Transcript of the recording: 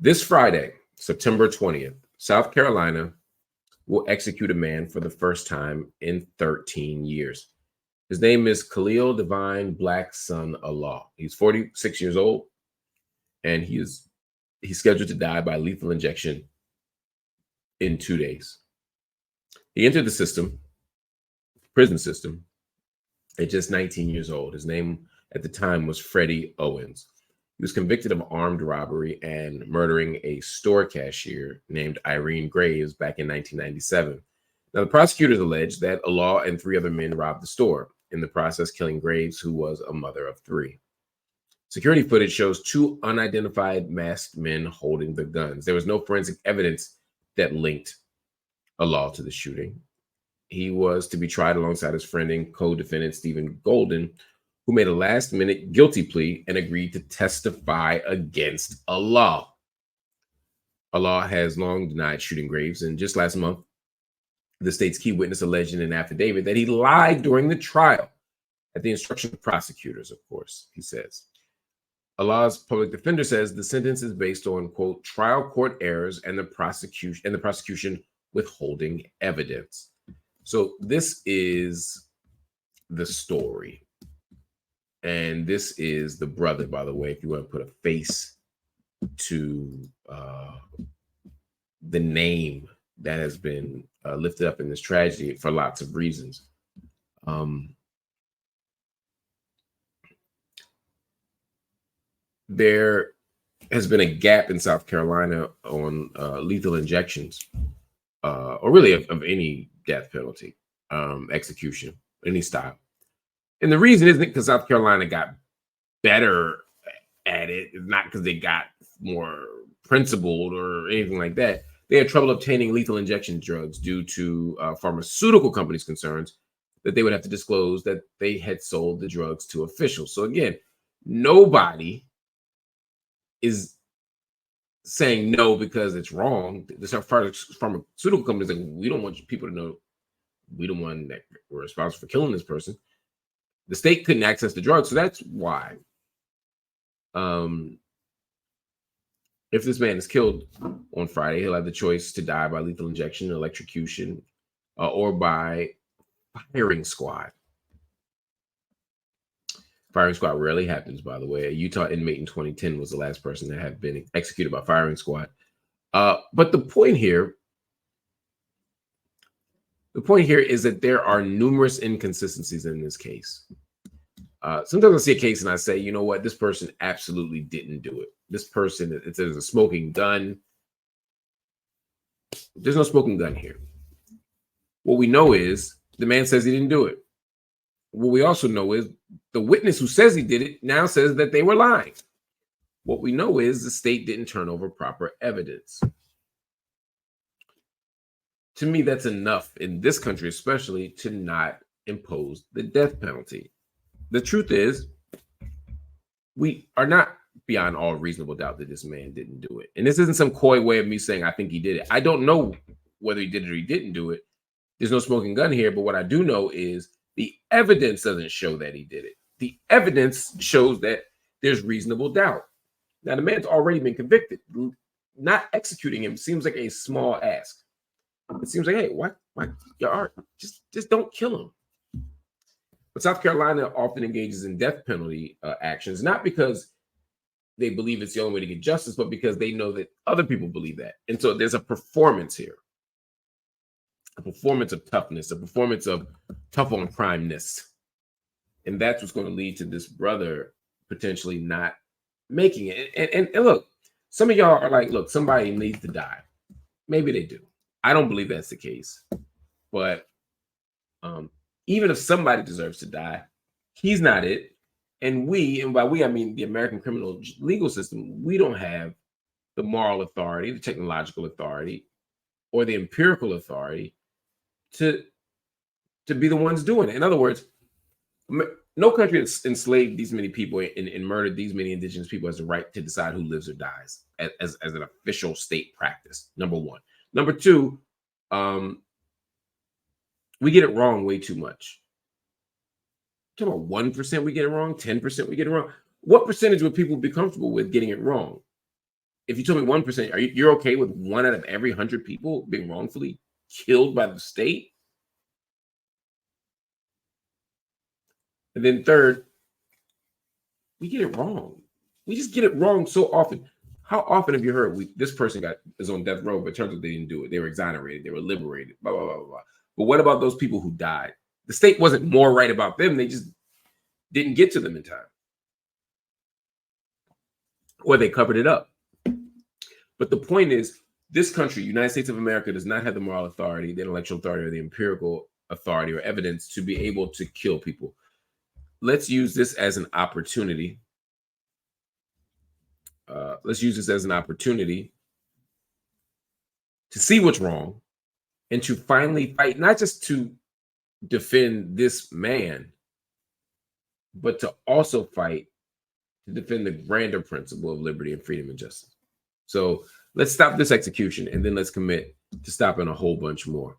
This Friday, September 20th, South Carolina will execute a man for the first time in 13 years. His name is Khalil Divine Black Son Allah. He's 46 years old, and he's scheduled to die by lethal injection in 2 days. He entered the prison system, at just 19 years old. His name at the time was Freddy Owens. He was convicted of armed robbery and murdering a store cashier named Irene Graves back in 1997. Now, the prosecutors alleged that Allah and 3 other men robbed the store, in the process killing Graves, who was a mother of 3. Security footage shows 2 unidentified masked men holding the guns. There was no forensic evidence that linked Allah to the shooting. He was to be tried alongside his friend and co-defendant Stephen Golden, who made a last-minute guilty plea and agreed to testify against Allah. Allah has long denied shooting Graves, and just last month, the state's key witness alleged in an affidavit that he lied during the trial at the instruction of prosecutors, of course, he says. Allah's public defender says the sentence is based on, quote, trial court errors and the prosecution withholding evidence. So this is the story. And this is the brother, by the way, if you want to put a face to the name that has been lifted up in this tragedy for lots of reasons. There has been a gap in South Carolina on lethal injections, or really of any death penalty, execution, any style. And the reason isn't because South Carolina got better at it. It's not because they got more principled or anything like that. They had trouble obtaining lethal injection drugs due to pharmaceutical companies' concerns that they would have to disclose that they had sold the drugs to officials. So again, nobody is saying no because it's wrong. The pharmaceutical companies like, we don't want people to know we the one that were responsible for killing this person. The state couldn't access the drugs, so that's why. If this man is killed on Friday, he'll have the choice to die by lethal injection, electrocution, or by firing squad. Firing squad rarely happens, by the way. A Utah inmate in 2010 was the last person that had been executed by firing squad. But the point here is that there are numerous inconsistencies in this case. Sometimes I see a case and I say, you know what, this person absolutely didn't do it. This person, if there's a smoking gun, there's no smoking gun here. What we know is the man says he didn't do it. What we also know is the witness who says he did it now says that they were lying. What we know is the state didn't turn over proper evidence. To me, that's enough in this country, especially, to not impose the death penalty. The truth is, we are not beyond all reasonable doubt that this man didn't do it. And this isn't some coy way of me saying I think he did it. I don't know whether he did it or he didn't do it. There's no smoking gun here, but what I do know is the evidence doesn't show that he did it. The evidence shows that there's reasonable doubt. Now, the man's already been convicted. Not executing him seems like a small ask. It seems like, hey, why just don't kill him. But South Carolina often engages in death penalty actions, not because they believe it's the only way to get justice, but because they know that other people believe that. And so there's a performance here, a performance of toughness, a performance of tough on crimeness. And that's what's going to lead to this brother potentially not making it. And look, some of y'all are like, look, somebody needs to die. Maybe they do. I don't believe that's the case. But even if somebody deserves to die, he's not it. And by we, I mean the American criminal legal system, we don't have the moral authority, the technological authority, or the empirical authority to be the ones doing it. In other words, no country that's enslaved these many people and murdered these many indigenous people has the right to decide who lives or dies as an official state practice, number one. Number two, we get it wrong way too much. Talking about 1% we get it wrong, 10% we get it wrong. What percentage would people be comfortable with getting it wrong? if you told me 1%, you're okay with 1 out of every 100 people being wrongfully killed by the state? And then third, we get it wrong. We just get it wrong so often. How often have you heard this person is on death row, but it turns out they didn't do it. They were exonerated. They were liberated. Blah, blah, blah, blah, blah. But what about those people who died? The state wasn't more right about them. They just didn't get to them in time. Or they covered it up. But the point is, this country, United States of America, does not have the moral authority, the intellectual authority, or the empirical authority or evidence to be able to kill people. Let's use this as an opportunity. Let's use this as an opportunity to see what's wrong and to finally fight, not just to defend this man, but to also fight to defend the grander principle of liberty and freedom and justice. So let's stop this execution, and then let's commit to stopping a whole bunch more.